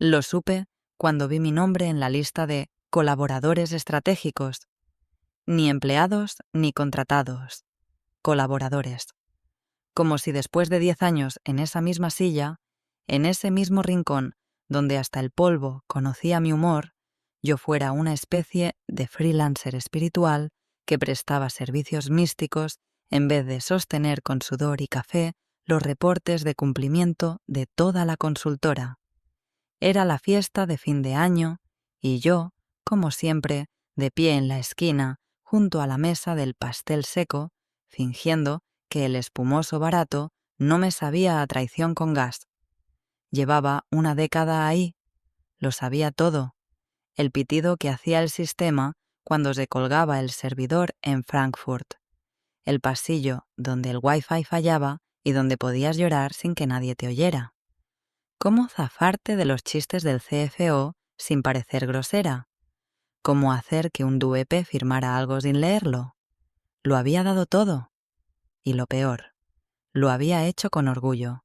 Lo supe cuando vi mi nombre en la lista de colaboradores estratégicos. Ni empleados ni contratados. Colaboradores. Como si después de 10 años en esa misma silla, en ese mismo rincón donde hasta el polvo conocía mi humor, yo fuera una especie de freelancer espiritual que prestaba servicios místicos en vez de sostener con sudor y café los reportes de cumplimiento de toda la consultora. Era la fiesta de fin de año y yo, como siempre, de pie en la esquina, junto a la mesa del pastel seco, fingiendo que el espumoso barato no me sabía a traición con gas. Llevaba una década ahí, lo sabía todo, el pitido que hacía el sistema cuando se colgaba el servidor en Frankfurt, el pasillo donde el Wi-Fi fallaba y donde podías llorar sin que nadie te oyera. ¿Cómo zafarte de los chistes del CFO sin parecer grosera? ¿Cómo hacer que un duepe firmara algo sin leerlo? Lo había dado todo. Y lo peor, lo había hecho con orgullo.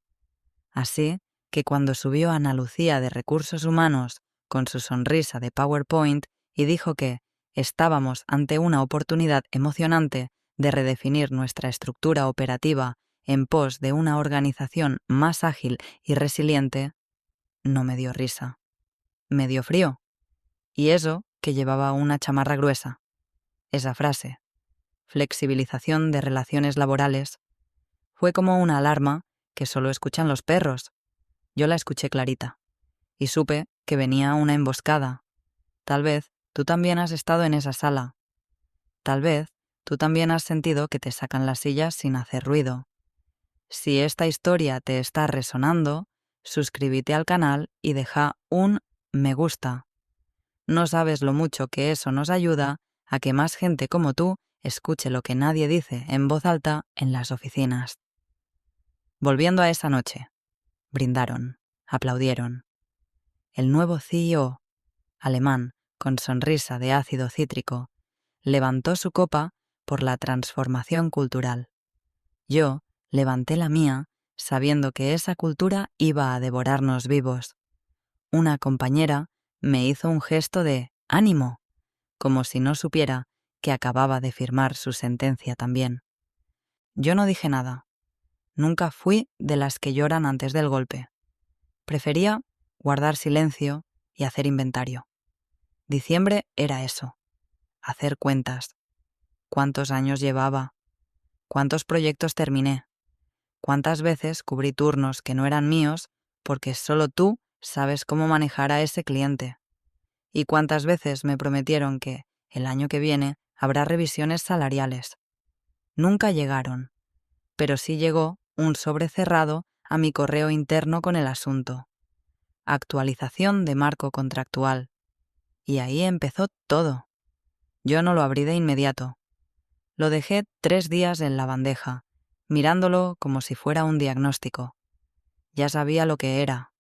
Así que cuando subió Ana Lucía de Recursos Humanos con su sonrisa de PowerPoint y dijo que estábamos ante una oportunidad emocionante de redefinir nuestra estructura operativa en pos de una organización más ágil y resiliente, no me dio risa. Me dio frío. Y eso que llevaba una chamarra gruesa. Esa frase, flexibilización de relaciones laborales, fue como una alarma que solo escuchan los perros. Yo la escuché clarita y supe que venía una emboscada. Tal vez tú también has estado en esa sala. Tal vez tú también has sentido que te sacan las sillas sin hacer ruido. Si esta historia te está resonando, suscríbete al canal y deja un me gusta. No sabes lo mucho que eso nos ayuda a que más gente como tú escuche lo que nadie dice en voz alta en las oficinas. Volviendo a esa noche, brindaron, aplaudieron. El nuevo CEO, alemán, con sonrisa de ácido cítrico, levantó su copa por la transformación cultural. Yo levanté la mía sabiendo que esa cultura iba a devorarnos vivos. Una compañera me hizo un gesto de ánimo, como si no supiera que acababa de firmar su sentencia también. Yo no dije nada. Nunca fui de las que lloran antes del golpe. Prefería guardar silencio y hacer inventario. Diciembre era eso, hacer cuentas. ¿Cuántos años llevaba? ¿Cuántos proyectos terminé? ¿Cuántas veces cubrí turnos que no eran míos porque solo tú sabes cómo manejar a ese cliente? ¿Y cuántas veces me prometieron que, el año que viene, habrá revisiones salariales? Nunca llegaron, pero sí llegó un sobre cerrado a mi correo interno con el asunto. Actualización de marco contractual. Y ahí empezó todo. Yo no lo abrí de inmediato. Lo dejé 3 días en la bandeja, mirándolo como si fuera un diagnóstico. Ya sabía lo que era.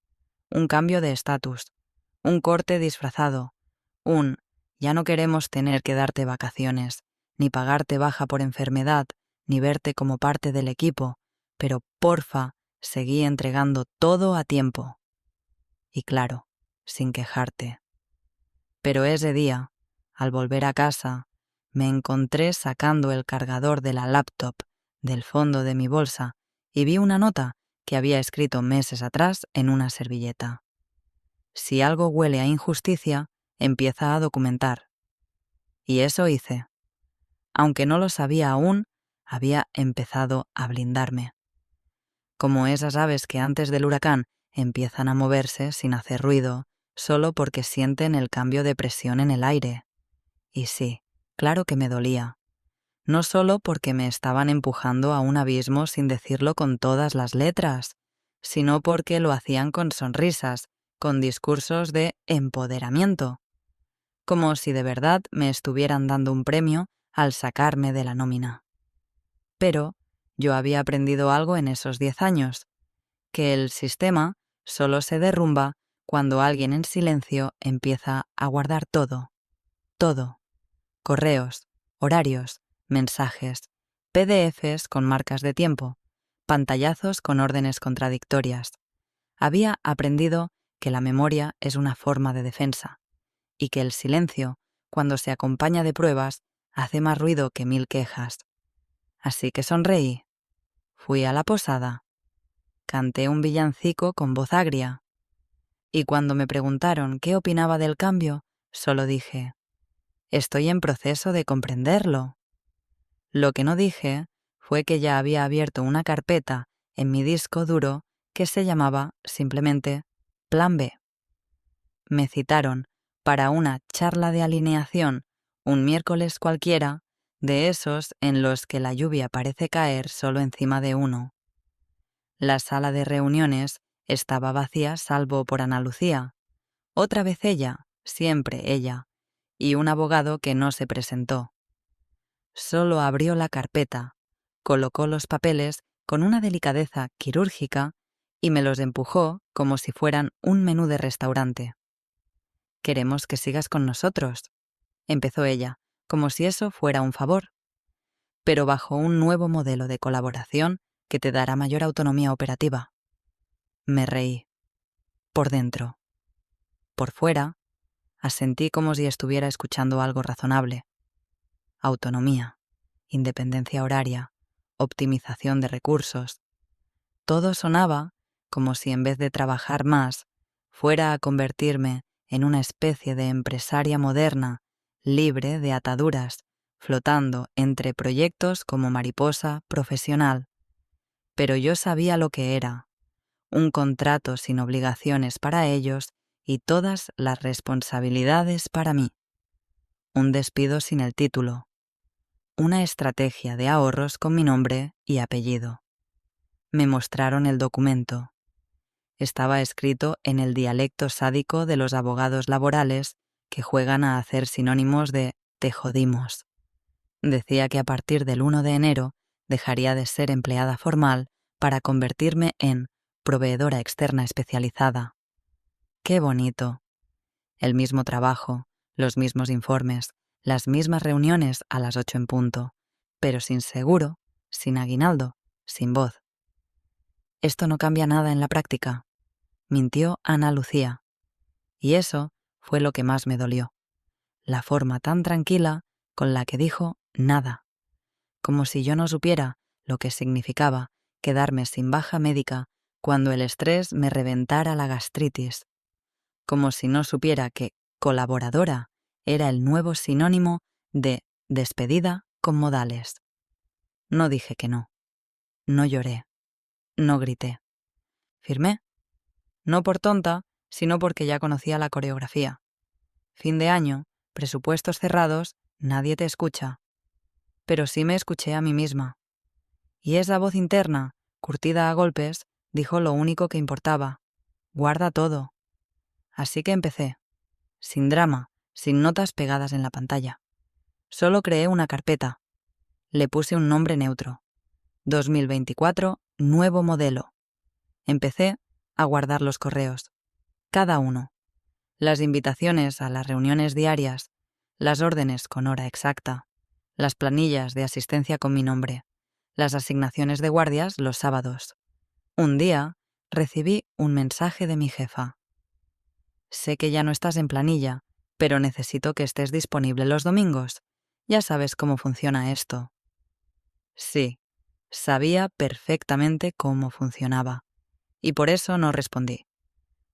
Un cambio de estatus, un corte disfrazado, ya no queremos tener que darte vacaciones, ni pagarte baja por enfermedad, ni verte como parte del equipo, pero porfa, seguí entregando todo a tiempo. Y claro, sin quejarte. Pero ese día, al volver a casa, me encontré sacando el cargador de la laptop del fondo de mi bolsa y vi una nota que había escrito meses atrás en una servilleta. Si algo huele a injusticia, empieza a documentar. Y eso hice. Aunque no lo sabía aún, había empezado a blindarme. Como esas aves que antes del huracán empiezan a moverse sin hacer ruido, solo porque sienten el cambio de presión en el aire. Y sí, claro que me dolía. No solo porque me estaban empujando a un abismo sin decirlo con todas las letras, sino porque lo hacían con sonrisas, con discursos de empoderamiento, como si de verdad me estuvieran dando un premio al sacarme de la nómina. Pero yo había aprendido algo en esos 10 años, que el sistema solo se derrumba cuando alguien en silencio empieza a guardar todo, todo, correos, horarios, mensajes, PDFs con marcas de tiempo, pantallazos con órdenes contradictorias. Había aprendido que la memoria es una forma de defensa y que el silencio, cuando se acompaña de pruebas, hace más ruido que 1000 quejas. Así que sonreí. Fui a la posada. Canté un villancico con voz agria. Y cuando me preguntaron qué opinaba del cambio, solo dije: estoy en proceso de comprenderlo. Lo que no dije fue que ya había abierto una carpeta en mi disco duro que se llamaba simplemente Plan B. Me citaron para una charla de alineación un miércoles cualquiera, de esos en los que la lluvia parece caer solo encima de uno. La sala de reuniones estaba vacía salvo por Ana Lucía, otra vez ella, siempre ella, y un abogado que no se presentó. Solo abrió la carpeta, colocó los papeles con una delicadeza quirúrgica y me los empujó como si fueran un menú de restaurante. «Queremos que sigas con nosotros», empezó ella, como si eso fuera un favor, pero bajo un nuevo modelo de colaboración que te dará mayor autonomía operativa. Me reí. Por dentro. Por fuera, asentí como si estuviera escuchando algo razonable. Autonomía, independencia horaria, optimización de recursos. Todo sonaba como si en vez de trabajar más, fuera a convertirme en una especie de empresaria moderna, libre de ataduras, flotando entre proyectos como mariposa profesional. Pero yo sabía lo que era: un contrato sin obligaciones para ellos y todas las responsabilidades para mí. Un despido sin el título. Una estrategia de ahorros con mi nombre y apellido. Me mostraron el documento. Estaba escrito en el dialecto sádico de los abogados laborales que juegan a hacer sinónimos de «te jodimos». Decía que a partir del 1 de enero dejaría de ser empleada formal para convertirme en proveedora externa especializada. ¡Qué bonito! El mismo trabajo, los mismos informes, las mismas reuniones a las 8 en punto, pero sin seguro, sin aguinaldo, sin voz. Esto no cambia nada en la práctica, mintió Ana Lucía. Y eso fue lo que más me dolió. La forma tan tranquila con la que dijo nada. Como si yo no supiera lo que significaba quedarme sin baja médica cuando el estrés me reventara la gastritis. Como si no supiera que colaboradora era el nuevo sinónimo de despedida con modales. No dije que no. No lloré. No grité. Firmé. No por tonta, sino porque ya conocía la coreografía. Fin de año, presupuestos cerrados, nadie te escucha. Pero sí me escuché a mí misma. Y esa voz interna, curtida a golpes, dijo lo único que importaba: guarda todo. Así que empecé. Sin drama, sin notas pegadas en la pantalla. Solo creé una carpeta. Le puse un nombre neutro. 2024, nuevo modelo. Empecé a guardar los correos. Cada uno. Las invitaciones a las reuniones diarias, las órdenes con hora exacta, las planillas de asistencia con mi nombre, las asignaciones de guardias los sábados. Un día recibí un mensaje de mi jefa. Sé que ya no estás en planilla, pero necesito que estés disponible los domingos. Ya sabes cómo funciona esto. Sí, sabía perfectamente cómo funcionaba. Y por eso no respondí.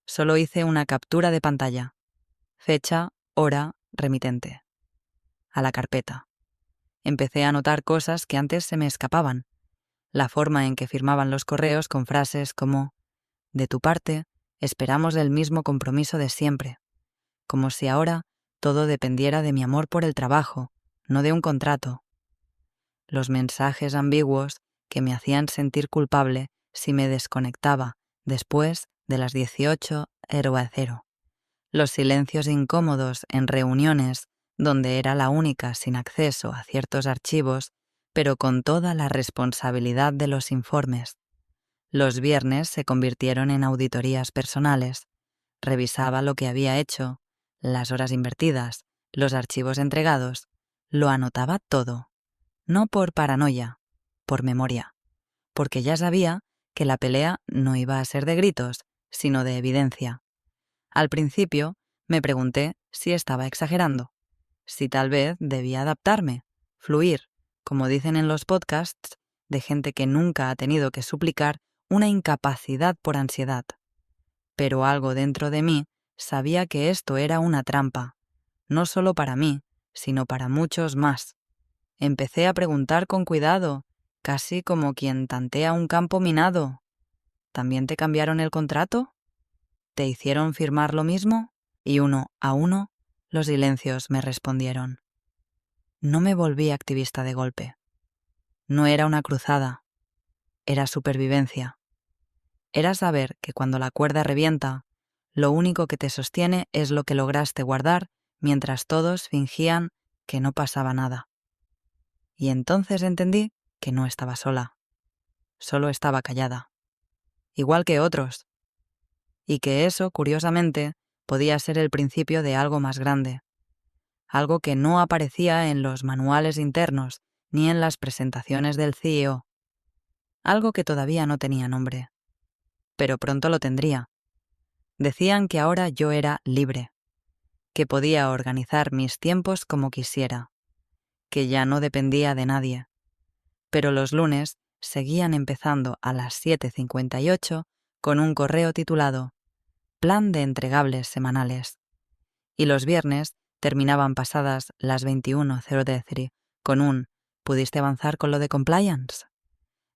Solo hice una captura de pantalla. Fecha, hora, remitente. A la carpeta. Empecé a anotar cosas que antes se me escapaban. La forma en que firmaban los correos con frases como: de tu parte, esperamos el mismo compromiso de siempre. Como si ahora todo dependiera de mi amor por el trabajo, no de un contrato. Los mensajes ambiguos que me hacían sentir culpable si me desconectaba después de las 18:00. Los silencios incómodos en reuniones donde era la única sin acceso a ciertos archivos, pero con toda la responsabilidad de los informes. Los viernes se convirtieron en auditorías personales. Revisaba lo que había hecho, las horas invertidas, los archivos entregados. Lo anotaba todo. No por paranoia, por memoria. Porque ya sabía que la pelea no iba a ser de gritos, sino de evidencia. Al principio me pregunté si estaba exagerando, si tal vez debía adaptarme, fluir, como dicen en los podcasts de gente que nunca ha tenido que suplicar una incapacidad por ansiedad. Pero algo dentro de mí sabía que esto era una trampa, no solo para mí, sino para muchos más. Empecé a preguntar con cuidado, casi como quien tantea un campo minado. ¿También te cambiaron el contrato? ¿Te hicieron firmar lo mismo? Y uno a uno, los silencios me respondieron. No me volví activista de golpe. No era una cruzada. Era supervivencia. Era saber que cuando la cuerda revienta, lo único que te sostiene es lo que lograste guardar mientras todos fingían que no pasaba nada. Y entonces entendí que no estaba sola. Solo estaba callada. Igual que otros. Y que eso, curiosamente, podía ser el principio de algo más grande. Algo que no aparecía en los manuales internos ni en las presentaciones del CEO. Algo que todavía no tenía nombre. Pero pronto lo tendría. Decían que ahora yo era libre, que podía organizar mis tiempos como quisiera, que ya no dependía de nadie. Pero los lunes seguían empezando a las 7:58 con un correo titulado Plan de entregables semanales. Y los viernes terminaban pasadas las 21:03 con un ¿pudiste avanzar con lo de compliance?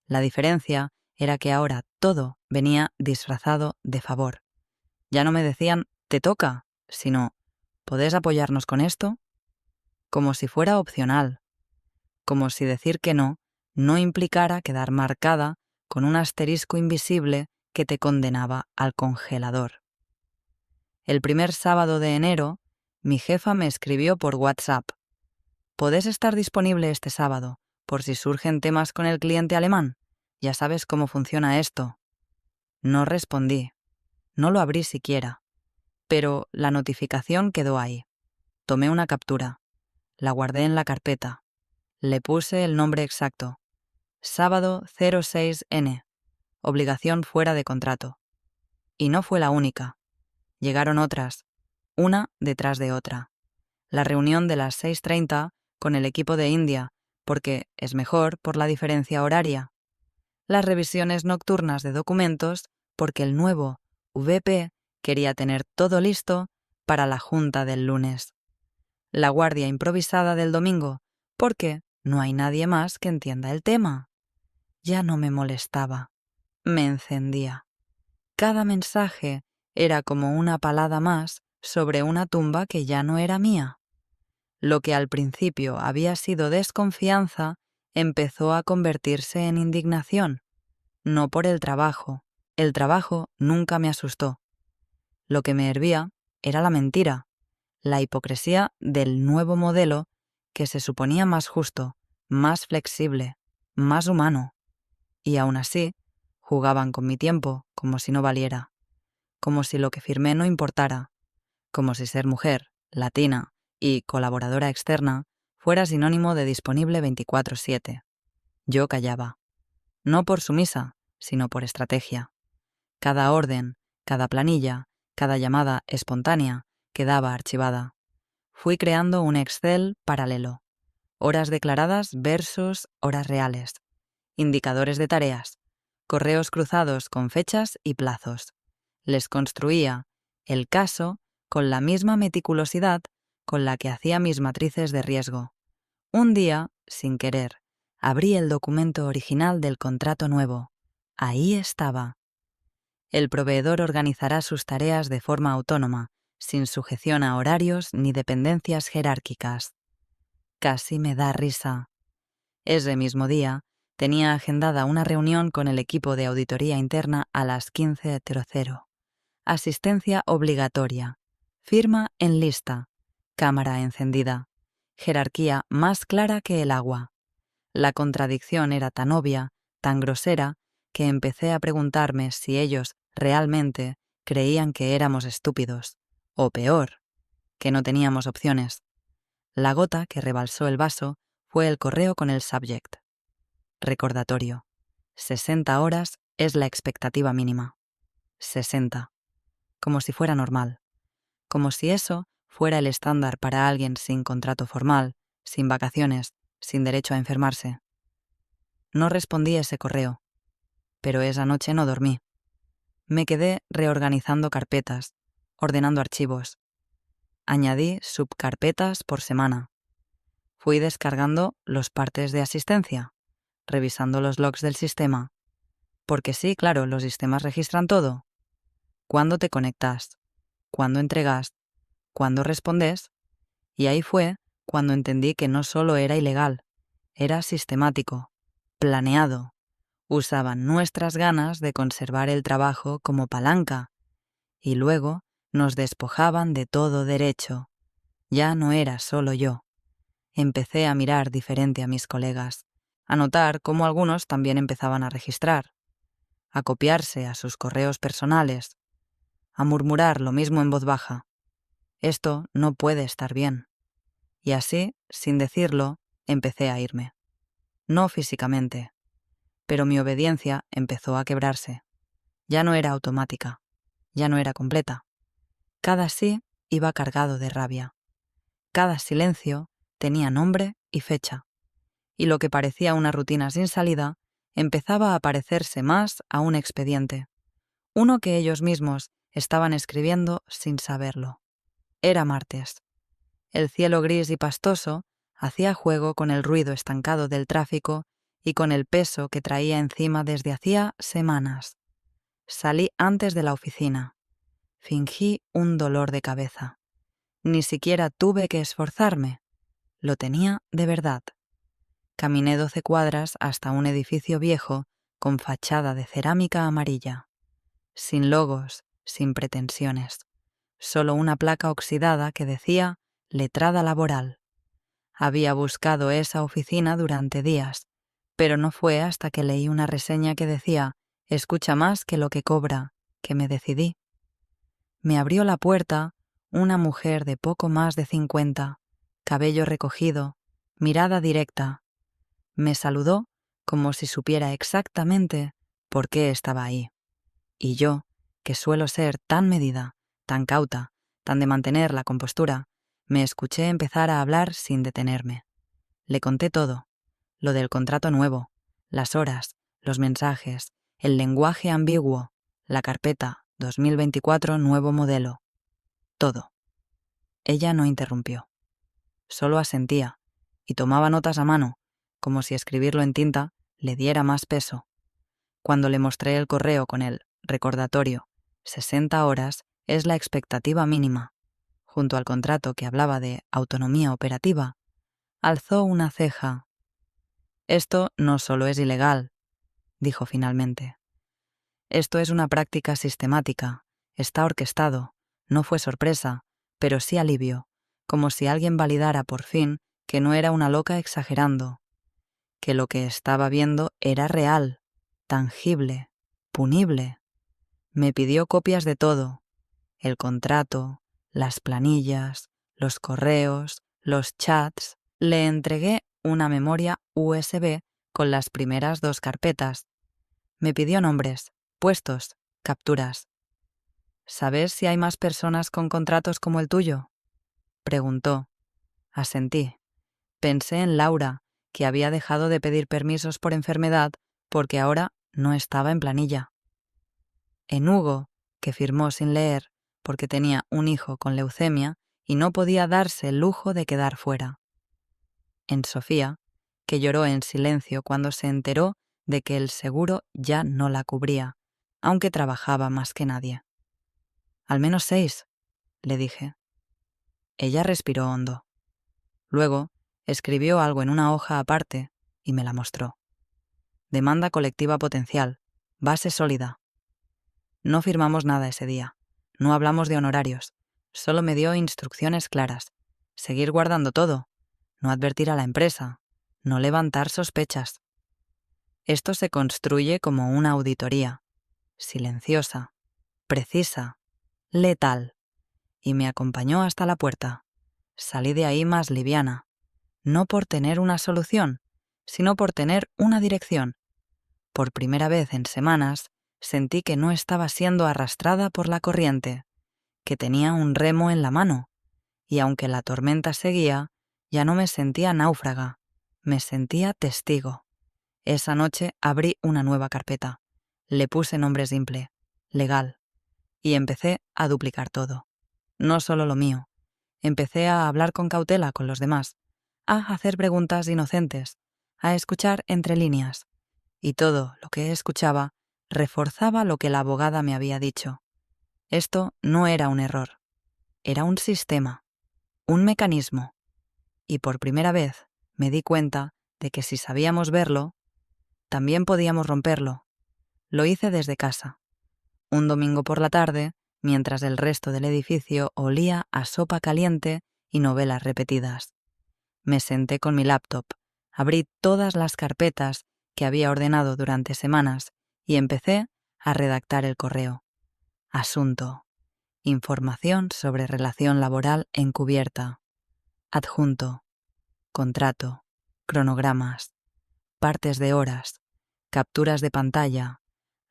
La diferencia era que ahora todo venía disfrazado de favor. Ya no me decían «te toca», sino «¿podés apoyarnos con esto?» Como si fuera opcional. Como si decir que no implicara quedar marcada con un asterisco invisible que te condenaba al congelador. El primer sábado de enero, mi jefa me escribió por WhatsApp. ¿Podés estar disponible este sábado, por si surgen temas con el cliente alemán? Ya sabes cómo funciona esto. No respondí. No lo abrí siquiera. Pero la notificación quedó ahí. Tomé una captura. La guardé en la carpeta. Le puse el nombre exacto. Sábado 06N. Obligación fuera de contrato. Y no fue la única. Llegaron otras, una detrás de otra. La reunión de las 6:30 con el equipo de India, porque es mejor por la diferencia horaria. Las revisiones nocturnas de documentos, porque el nuevo VP quería tener todo listo para la junta del lunes. La guardia improvisada del domingo, porque no hay nadie más que entienda el tema. Ya no me molestaba, me encendía. Cada mensaje era como una palada más sobre una tumba que ya no era mía. Lo que al principio había sido desconfianza empezó a convertirse en indignación. No por el trabajo nunca me asustó. Lo que me hervía era la mentira, la hipocresía del nuevo modelo que se suponía más justo, más flexible, más humano. Y aún así, jugaban con mi tiempo como si no valiera, como si lo que firmé no importara, como si ser mujer, latina y colaboradora externa fuera sinónimo de disponible 24/7. Yo callaba, no por sumisa, sino por estrategia. Cada orden, cada planilla, cada llamada espontánea quedaba archivada. Fui creando un Excel paralelo. Horas declaradas versus horas reales. Indicadores de tareas. Correos cruzados con fechas y plazos. Les construía el caso con la misma meticulosidad con la que hacía mis matrices de riesgo. Un día, sin querer, abrí el documento original del contrato nuevo. Ahí estaba. El proveedor organizará sus tareas de forma autónoma, sin sujeción a horarios ni dependencias jerárquicas. Casi me da risa. Ese mismo día, tenía agendada una reunión con el equipo de auditoría interna a las 15:00. Asistencia obligatoria. Firma en lista. Cámara encendida. Jerarquía más clara que el agua. La contradicción era tan obvia, tan grosera, que empecé a preguntarme si ellos realmente creían que éramos estúpidos, o peor, que no teníamos opciones. La gota que rebalsó el vaso fue el correo con el subject. Recordatorio. 60 horas es la expectativa mínima. 60. Como si fuera normal. como si eso fuera el estándar para alguien sin contrato formal, sin vacaciones, sin derecho a enfermarse. No respondí ese correo, pero esa noche no dormí. Me quedé reorganizando carpetas, ordenando archivos. Añadí subcarpetas por semana. Fui descargando los partes de asistencia, revisando los logs del sistema. Porque sí, claro, los sistemas registran todo. Cuándo te conectas, cuándo entregas, cuándo respondes. Y ahí fue cuando entendí que no solo era ilegal, era sistemático, planeado. Usaban nuestras ganas de conservar el trabajo como palanca y luego nos despojaban de todo derecho. Ya no era solo yo. Empecé a mirar diferente a mis colegas, a notar cómo algunos también empezaban a registrar, a copiarse a sus correos personales, a murmurar lo mismo en voz baja. Esto no puede estar bien. Y así, sin decirlo, empecé a irme. No físicamente, pero mi obediencia empezó a quebrarse. Ya no era automática, ya no era completa. Cada sí iba cargado de rabia. Cada silencio tenía nombre y fecha. Y lo que parecía una rutina sin salida empezaba a parecerse más a un expediente. Uno que ellos mismos estaban escribiendo sin saberlo. Era martes. El cielo gris y pastoso hacía juego con el ruido estancado del tráfico y con el peso que traía encima desde hacía semanas. Salí antes de la oficina. Fingí un dolor de cabeza. Ni siquiera tuve que esforzarme. Lo tenía de verdad. Caminé 12 cuadras hasta un edificio viejo con fachada de cerámica amarilla. Sin logos, sin pretensiones. Solo una placa oxidada que decía «Letrada laboral». Había buscado esa oficina durante días, pero no fue hasta que leí una reseña que decía «Escucha más que lo que cobra», que me decidí. Me abrió la puerta una mujer de poco más de 50, cabello recogido, mirada directa. Me saludó como si supiera exactamente por qué estaba ahí. Y yo, que suelo ser tan medida, tan cauta, tan de mantener la compostura, me escuché empezar a hablar sin detenerme. Le conté todo, lo del contrato nuevo, las horas, los mensajes, el lenguaje ambiguo, la carpeta 2024 nuevo modelo. Todo. Ella no interrumpió. Solo asentía y tomaba notas a mano, como si escribirlo en tinta le diera más peso. Cuando le mostré el correo con el recordatorio 60 horas es la expectativa mínima, junto al contrato que hablaba de autonomía operativa, alzó una ceja. «Esto no solo es ilegal», dijo finalmente. «Esto es una práctica sistemática, está orquestado, no fue sorpresa, pero sí alivio, como si alguien validara por fin que no era una loca exagerando, que lo que estaba viendo era real, tangible, punible. Me pidió copias de todo, el contrato, las planillas, los correos, los chats. Le entregué una memoria USB con las primeras 2 carpetas. Me pidió nombres, puestos, capturas. «¿Sabes si hay más personas con contratos como el tuyo?», preguntó. Asentí. Pensé en Laura, que había dejado de pedir permisos por enfermedad porque ahora no estaba en planilla. En Hugo, que firmó sin leer porque tenía un hijo con leucemia y no podía darse el lujo de quedar fuera. En Sofía, que lloró en silencio cuando se enteró de que el seguro ya no la cubría, aunque trabajaba más que nadie. «Al menos 6», le dije. Ella respiró hondo. Luego, escribió algo en una hoja aparte y me la mostró. «Demanda colectiva potencial, base sólida». No firmamos nada ese día, no hablamos de honorarios, solo me dio instrucciones claras, seguir guardando todo, no advertir a la empresa, no levantar sospechas. Esto se construye como una auditoría, silenciosa, precisa, letal, y me acompañó hasta la puerta. Salí de ahí más liviana, no por tener una solución, sino por tener una dirección. Por primera vez en semanas, sentí que no estaba siendo arrastrada por la corriente, que tenía un remo en la mano, y aunque la tormenta seguía, ya no me sentía náufraga, me sentía testigo. Esa noche abrí una nueva carpeta, le puse nombre simple, legal, y empecé a duplicar todo. No solo lo mío. Empecé a hablar con cautela con los demás, a hacer preguntas inocentes, a escuchar entre líneas, y todo lo que escuchaba reforzaba lo que la abogada me había dicho. Esto no era un error, era un sistema, un mecanismo, y por primera vez me di cuenta de que si sabíamos verlo, también podíamos romperlo. Lo hice desde casa, un domingo por la tarde, mientras el resto del edificio olía a sopa caliente y novelas repetidas. Me senté con mi laptop, abrí todas las carpetas que había ordenado durante semanas y empecé a redactar el correo. Asunto. Información sobre relación laboral encubierta. Adjunto. Contrato. Cronogramas. Partes de horas. Capturas de pantalla.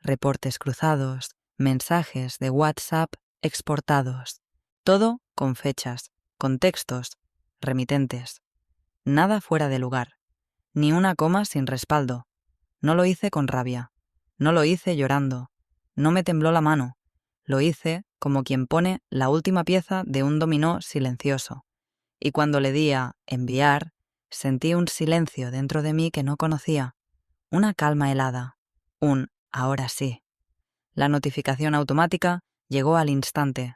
Reportes cruzados. Mensajes de WhatsApp exportados. Todo con fechas, contextos, remitentes. Nada fuera de lugar. Ni una coma sin respaldo. No lo hice con rabia. No lo hice llorando. No me tembló la mano. Lo hice como quien pone la última pieza de un dominó silencioso. Y cuando le di a enviar, sentí un silencio dentro de mí que no conocía. Una calma helada. Un ahora sí. La notificación automática llegó al instante.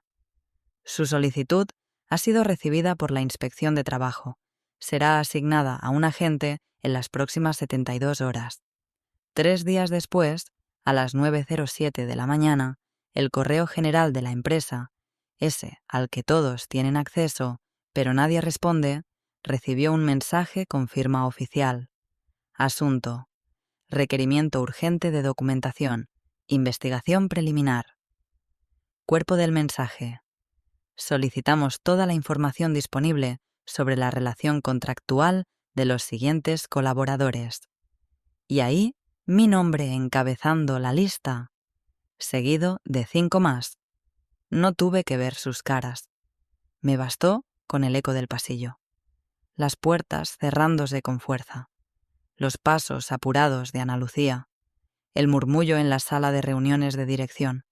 Su solicitud ha sido recibida por la Inspección de Trabajo. Será asignada a un agente en las próximas 72 horas. 3 días después, a las 9:07 de la mañana, el correo general de la empresa, ese al que todos tienen acceso, pero nadie responde, recibió un mensaje con firma oficial. Asunto. Requerimiento urgente de documentación. Investigación preliminar. Cuerpo del mensaje. Solicitamos toda la información disponible sobre la relación contractual de los siguientes colaboradores. Y ahí, mi nombre encabezando la lista, seguido de 5 más. No tuve que ver sus caras. Me bastó con el eco del pasillo. Las puertas cerrándose con fuerza. Los pasos apurados de Ana Lucía. El murmullo en la sala de reuniones de dirección.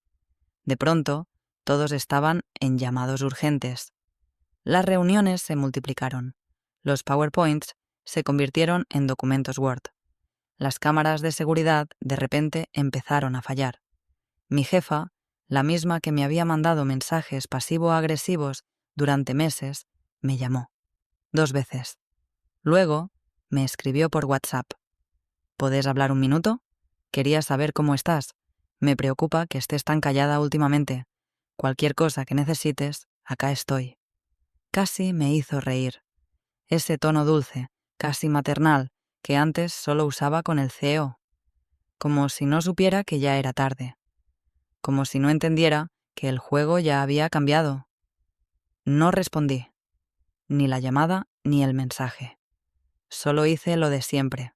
De pronto, todos estaban en llamados urgentes. Las reuniones se multiplicaron. Los PowerPoints se convirtieron en documentos Word. Las cámaras de seguridad de repente empezaron a fallar. Mi jefa, la misma que me había mandado mensajes pasivo-agresivos durante meses, me llamó. 2 veces. Luego, me escribió por WhatsApp. ¿Podés hablar un minuto? Quería saber cómo estás. Me preocupa que estés tan callada últimamente. Cualquier cosa que necesites, acá estoy. Casi me hizo reír. Ese tono dulce, casi maternal, que antes solo usaba con el CEO. Como si no supiera que ya era tarde. Como si no entendiera que el juego ya había cambiado. No respondí. Ni la llamada ni el mensaje. Solo hice lo de siempre.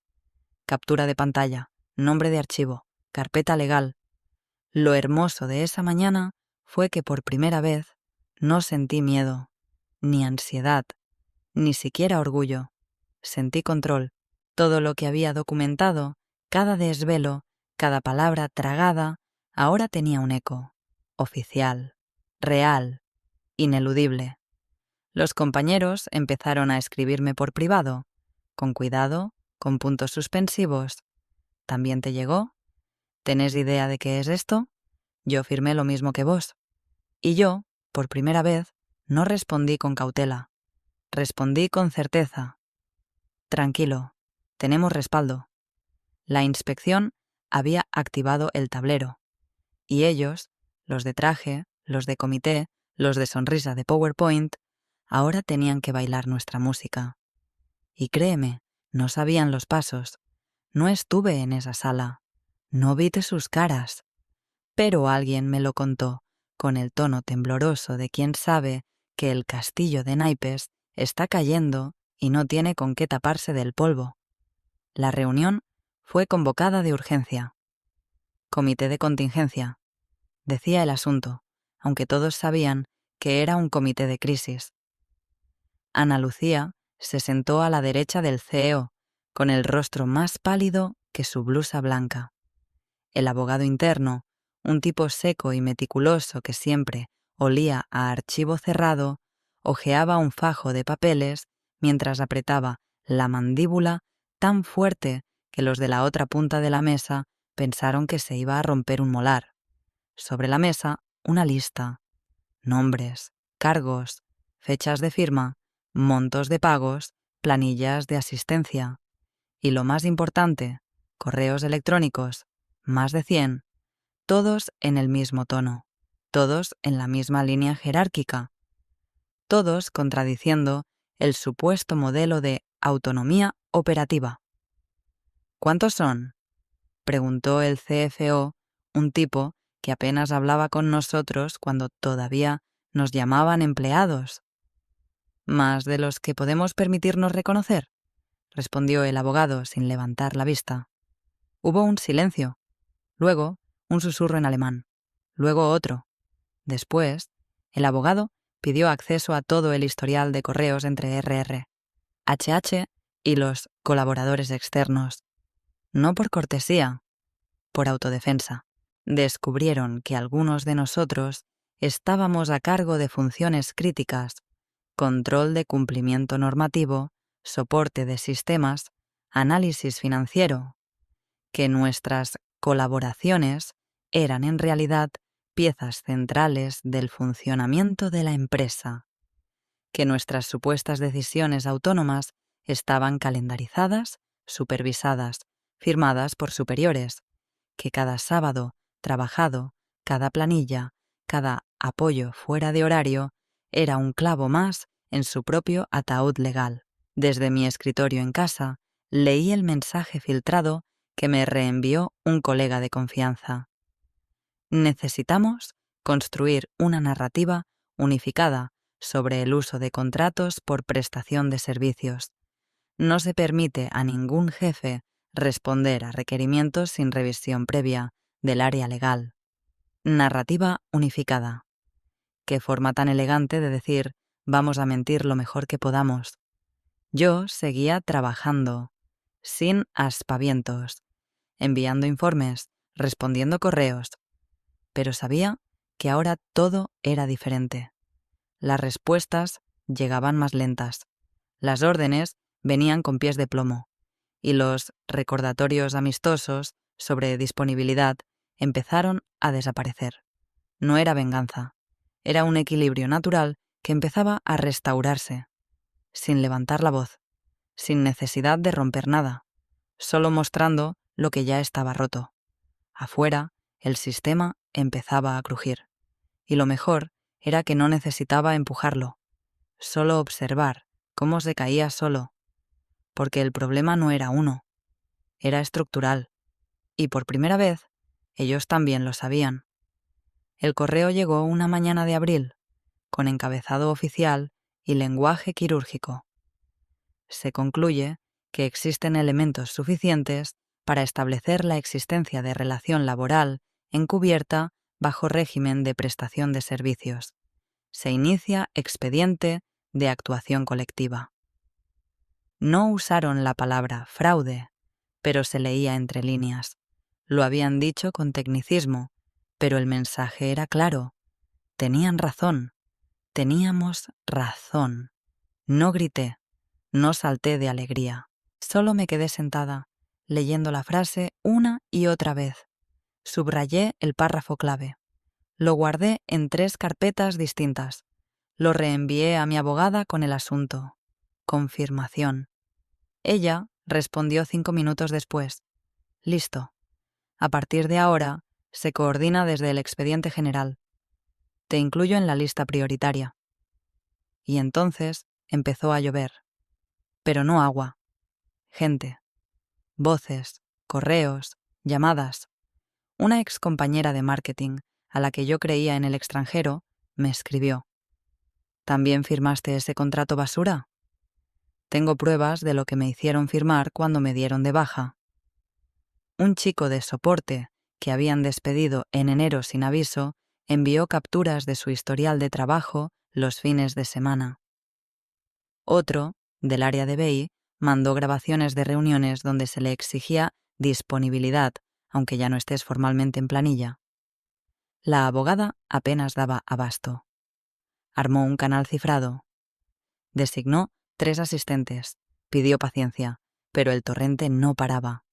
Captura de pantalla, nombre de archivo, carpeta legal. Lo hermoso de esa mañana fue que por primera vez no sentí miedo, ni ansiedad, ni siquiera orgullo. Sentí control. Todo lo que había documentado, cada desvelo, cada palabra tragada, ahora tenía un eco. Oficial, real, ineludible. Los compañeros empezaron a escribirme por privado, con cuidado, con puntos suspensivos. ¿También te llegó? ¿Tenés idea de qué es esto? Yo firmé lo mismo que vos. Y yo, por primera vez, no respondí con cautela. Respondí con certeza. Tranquilo, tenemos respaldo. La inspección había activado el tablero. Y ellos, los de traje, los de comité, los de sonrisa de PowerPoint, ahora tenían que bailar nuestra música. Y créeme, no sabían los pasos. No estuve en esa sala. No vi sus caras. Pero alguien me lo contó, con el tono tembloroso de quien sabe que el castillo de naipes está cayendo y no tiene con qué taparse del polvo. La reunión fue convocada de urgencia. Comité de contingencia. Decía el asunto, aunque todos sabían que era un comité de crisis. Ana Lucía se sentó a la derecha del CEO, con el rostro más pálido que su blusa blanca. El abogado interno, un tipo seco y meticuloso que siempre olía a archivo cerrado, hojeaba un fajo de papeles mientras apretaba la mandíbula tan fuerte que los de la otra punta de la mesa pensaron que se iba a romper un molar. Sobre la mesa, una lista. Nombres, cargos, fechas de firma, montos de pagos, planillas de asistencia. Y lo más importante, correos electrónicos, más de 100, todos en el mismo tono, todos en la misma línea jerárquica, todos contradiciendo el supuesto modelo de autonomía operativa. ¿Cuántos son?, preguntó el CFO, un tipo que apenas hablaba con nosotros cuando todavía nos llamaban empleados. ¿Más de los que podemos permitirnos reconocer?, respondió el abogado sin levantar la vista. Hubo un silencio, luego un susurro en alemán, luego otro. Después, el abogado pidió acceso a todo el historial de correos entre RR, HH y los colaboradores externos. No por cortesía, por autodefensa. Descubrieron que algunos de nosotros estábamos a cargo de funciones críticas, control de cumplimiento normativo, soporte de sistemas, análisis financiero, que nuestras colaboraciones eran en realidad piezas centrales del funcionamiento de la empresa, que nuestras supuestas decisiones autónomas estaban calendarizadas, supervisadas, firmadas por superiores, que cada sábado trabajado, cada planilla, cada apoyo fuera de horario, era un clavo más en su propio ataúd legal. Desde mi escritorio en casa, leí el mensaje filtrado que me reenvió un colega de confianza. Necesitamos construir una narrativa unificada sobre el uso de contratos por prestación de servicios. No se permite a ningún jefe responder a requerimientos sin revisión previa del área legal. Narrativa unificada. Qué forma tan elegante de decir vamos a mentir lo mejor que podamos. Yo seguía trabajando, sin aspavientos, enviando informes, respondiendo correos, pero sabía que ahora todo era diferente. Las respuestas llegaban más lentas, las órdenes venían con pies de plomo, y los recordatorios amistosos sobre disponibilidad empezaron a desaparecer. No era venganza, era un equilibrio natural que empezaba a restaurarse, sin levantar la voz, sin necesidad de romper nada, solo mostrando lo que ya estaba roto. Afuera, el sistema empezaba a crujir, y lo mejor era que no necesitaba empujarlo, solo observar cómo se caía solo, porque el problema no era uno, era estructural, y por primera vez ellos también lo sabían. El correo llegó una mañana de abril, con encabezado oficial y lenguaje quirúrgico. Se concluye que existen elementos suficientes para establecer la existencia de relación laboral encubierta bajo régimen de prestación de servicios. Se inicia expediente de actuación colectiva. No usaron la palabra fraude, pero se leía entre líneas. Lo habían dicho con tecnicismo, pero el mensaje era claro. Tenían razón. Teníamos razón. No grité, no salté de alegría. Solo me quedé sentada, leyendo la frase una y otra vez. Subrayé el párrafo clave. Lo guardé en 3 carpetas distintas. Lo reenvié a mi abogada con el asunto. Confirmación. Ella respondió 5 minutos después. Listo. A partir de ahora, se coordina desde el expediente general. Te incluyo en la lista prioritaria. Y entonces empezó a llover. Pero no agua. Gente. Voces, correos, llamadas. Una excompañera de marketing, a la que yo creía en el extranjero, me escribió. ¿También firmaste ese contrato basura? Tengo pruebas de lo que me hicieron firmar cuando me dieron de baja. Un chico de soporte que habían despedido en enero sin aviso envió capturas de su historial de trabajo los fines de semana. Otro, del área de BI, mandó grabaciones de reuniones donde se le exigía disponibilidad, aunque ya no estés formalmente en planilla. La abogada apenas daba abasto. Armó un canal cifrado. Designó 3 asistentes. Pidió paciencia, pero el torrente no paraba.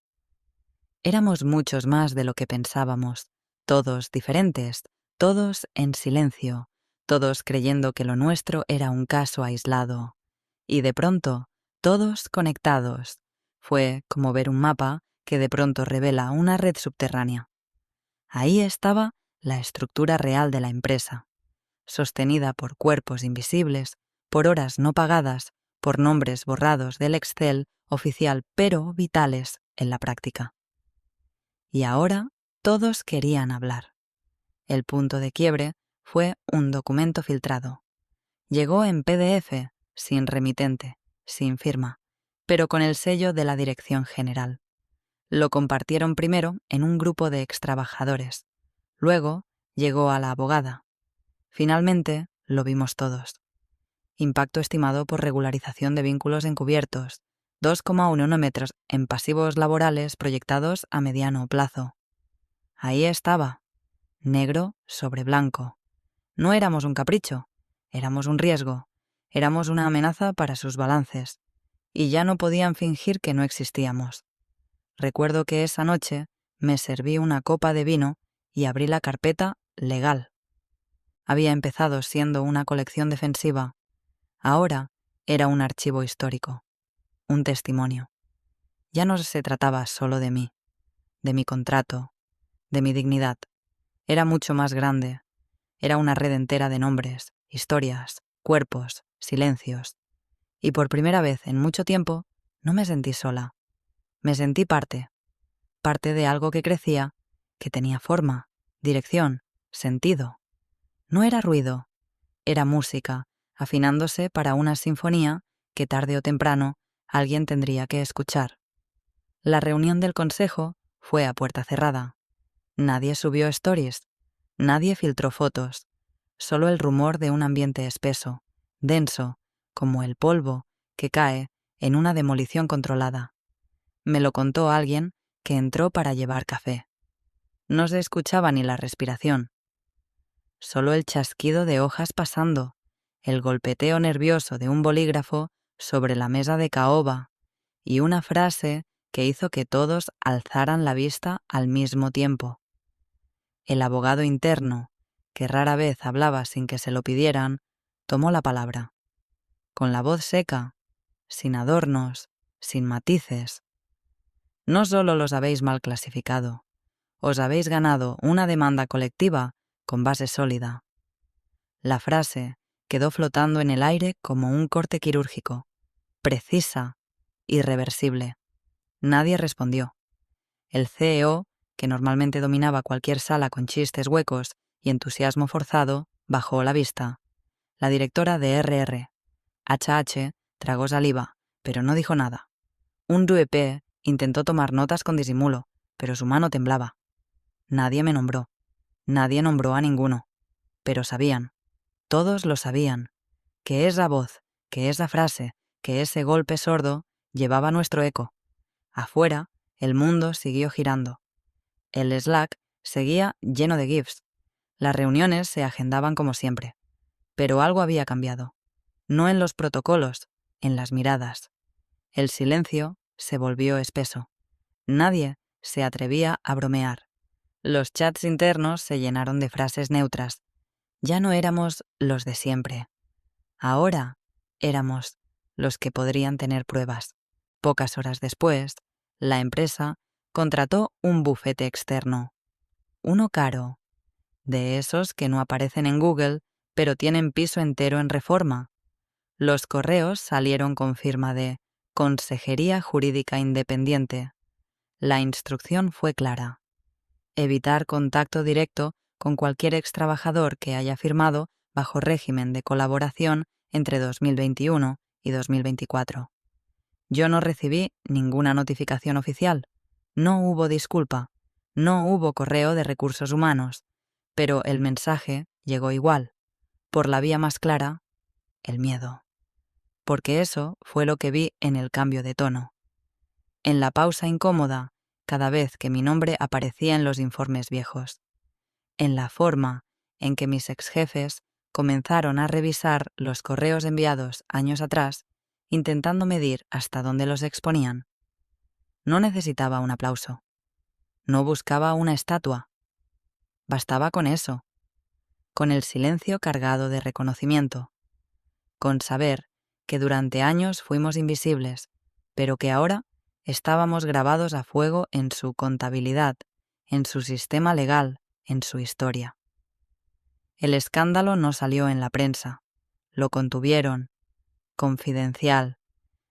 Éramos muchos más de lo que pensábamos, todos diferentes, todos en silencio, todos creyendo que lo nuestro era un caso aislado. Y de pronto, todos conectados. Fue como ver un mapa que de pronto revela una red subterránea. Ahí estaba la estructura real de la empresa, sostenida por cuerpos invisibles, por horas no pagadas, por nombres borrados del Excel oficial, pero vitales en la práctica. Y ahora todos querían hablar. El punto de quiebre fue un documento filtrado. Llegó en PDF, sin remitente, sin firma, pero con el sello de la Dirección General. Lo compartieron primero en un grupo de extrabajadores. Luego llegó a la abogada. Finalmente lo vimos todos. Impacto estimado por regularización de vínculos encubiertos, 2,1 metros en pasivos laborales proyectados a mediano plazo. Ahí estaba, negro sobre blanco. No éramos un capricho, éramos un riesgo, éramos una amenaza para sus balances, y ya no podían fingir que no existíamos. Recuerdo que esa noche me serví una copa de vino y abrí la carpeta legal. Había empezado siendo una colección defensiva. Ahora era un archivo histórico, un testimonio. Ya no se trataba solo de mí, de mi contrato, de mi dignidad. Era mucho más grande. Era una red entera de nombres, historias, cuerpos, silencios. Y por primera vez en mucho tiempo no me sentí sola. Me sentí parte de algo que crecía, que tenía forma, dirección, sentido. No era ruido, era música, afinándose para una sinfonía que tarde o temprano alguien tendría que escuchar. La reunión del consejo fue a puerta cerrada. Nadie subió stories, nadie filtró fotos, solo el rumor de un ambiente espeso, denso, como el polvo que cae en una demolición controlada. Me lo contó alguien que entró para llevar café. No se escuchaba ni la respiración. Solo el chasquido de hojas pasando, el golpeteo nervioso de un bolígrafo sobre la mesa de caoba y una frase que hizo que todos alzaran la vista al mismo tiempo. El abogado interno, que rara vez hablaba sin que se lo pidieran, tomó la palabra. Con la voz seca, sin adornos, sin matices. No solo los habéis mal clasificado, os habéis ganado una demanda colectiva con base sólida. La frase quedó flotando en el aire como un corte quirúrgico, precisa, irreversible. Nadie respondió. El CEO, que normalmente dominaba cualquier sala con chistes huecos y entusiasmo forzado, bajó la vista. La directora de RR, HH, tragó saliva, pero no dijo nada. Un DUEP intentó tomar notas con disimulo, pero su mano temblaba. Nadie me nombró. Nadie nombró a ninguno. Pero sabían, todos lo sabían, que esa voz, que esa frase, que ese golpe sordo llevaba nuestro eco. Afuera, el mundo siguió girando. El Slack seguía lleno de GIFs. Las reuniones se agendaban como siempre. Pero algo había cambiado. No en los protocolos, en las miradas. El silencio se volvió espeso. Nadie se atrevía a bromear. Los chats internos se llenaron de frases neutras. Ya no éramos los de siempre. Ahora éramos los que podrían tener pruebas. Pocas horas después, la empresa contrató un bufete externo. Uno caro, de esos que no aparecen en Google, pero tienen piso entero en Reforma. Los correos salieron con firma de Consejería Jurídica Independiente. La instrucción fue clara. Evitar contacto directo con cualquier extrabajador que haya firmado bajo régimen de colaboración entre 2021 y 2024. Yo no recibí ninguna notificación oficial. No hubo disculpa. No hubo correo de recursos humanos. Pero el mensaje llegó igual, por la vía más clara, el miedo. Porque eso fue lo que vi en el cambio de tono. En la pausa incómoda, cada vez que mi nombre aparecía en los informes viejos. En la forma en que mis exjefes comenzaron a revisar los correos enviados años atrás, intentando medir hasta dónde los exponían. No necesitaba un aplauso. No buscaba una estatua. Bastaba con eso, con el silencio cargado de reconocimiento, con saber que durante años fuimos invisibles, pero que ahora estábamos grabados a fuego en su contabilidad, en su sistema legal, en su historia. El escándalo no salió en la prensa. Lo contuvieron. Confidencial,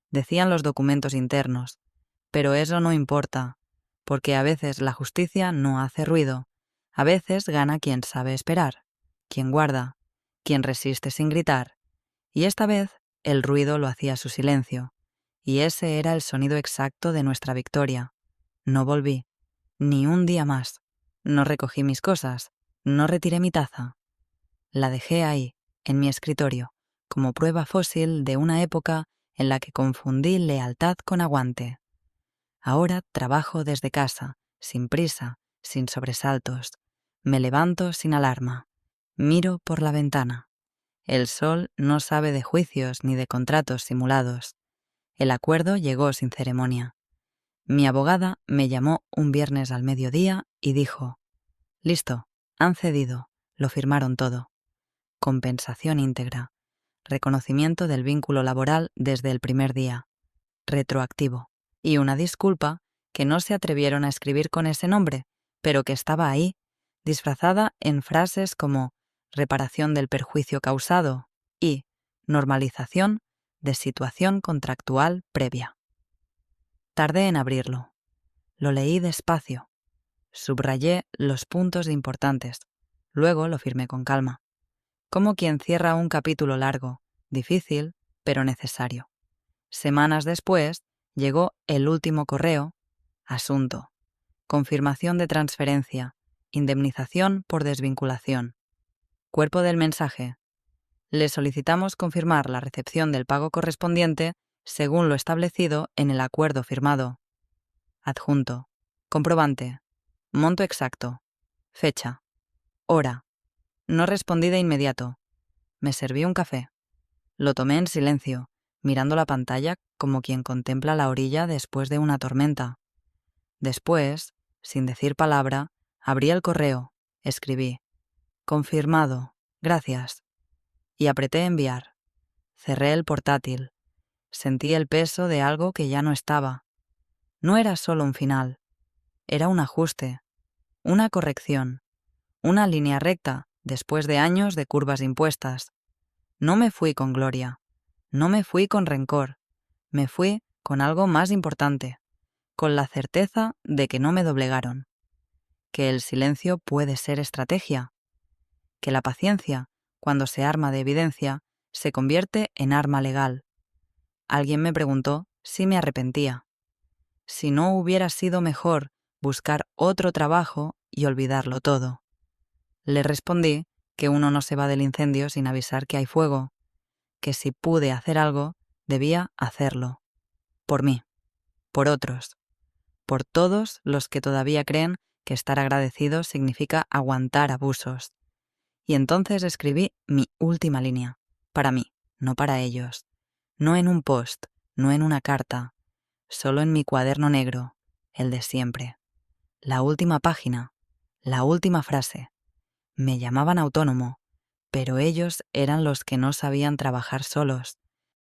decían los documentos internos. Pero eso no importa, porque a veces la justicia no hace ruido. A veces gana quien sabe esperar, quien guarda, quien resiste sin gritar. Y esta vez el ruido lo hacía su silencio. Y ese era el sonido exacto de nuestra victoria. No volví, ni un día más. No recogí mis cosas, no retiré mi taza. La dejé ahí, en mi escritorio, como prueba fósil de una época en la que confundí lealtad con aguante. Ahora trabajo desde casa, sin prisa, sin sobresaltos. Me levanto sin alarma. Miro por la ventana. El sol no sabe de juicios ni de contratos simulados. El acuerdo llegó sin ceremonia. Mi abogada me llamó un viernes al mediodía y dijo: «Listo, han cedido, lo firmaron todo. Compensación íntegra. Reconocimiento del vínculo laboral desde el primer día. Retroactivo. Y una disculpa que no se atrevieron a escribir con ese nombre, pero que estaba ahí, disfrazada en frases como reparación del perjuicio causado y normalización de situación contractual previa». Tardé en abrirlo. Lo leí despacio. Subrayé los puntos importantes. Luego lo firmé con calma. Como quien cierra un capítulo largo, difícil, pero necesario. Semanas después llegó el último correo. Asunto. Confirmación de transferencia. Indemnización por desvinculación. Cuerpo del mensaje. Le solicitamos confirmar la recepción del pago correspondiente según lo establecido en el acuerdo firmado. Adjunto. Comprobante. Monto exacto. Fecha. Hora. No respondí de inmediato. Me serví un café. Lo tomé en silencio, mirando la pantalla como quien contempla la orilla después de una tormenta. Después, sin decir palabra, abrí el correo, escribí: «Confirmado, gracias», y apreté enviar. Cerré el portátil. Sentí el peso de algo que ya no estaba. No era solo un final. Era un ajuste, una corrección, una línea recta después de años de curvas impuestas. No me fui con gloria, no me fui con rencor, me fui con algo más importante, con la certeza de que no me doblegaron, que el silencio puede ser estrategia, que la paciencia, cuando se arma de evidencia, se convierte en arma legal. Alguien me preguntó si me arrepentía, si no hubiera sido mejor buscar otro trabajo y olvidarlo todo. Le respondí que uno no se va del incendio sin avisar que hay fuego, que si pude hacer algo, debía hacerlo. Por mí, por otros, por todos los que todavía creen que estar agradecidos significa aguantar abusos. Y entonces escribí mi última línea, para mí, no para ellos, no en un post, no en una carta, solo en mi cuaderno negro, el de siempre. La última página, la última frase. Me llamaban autónomo, pero ellos eran los que no sabían trabajar solos.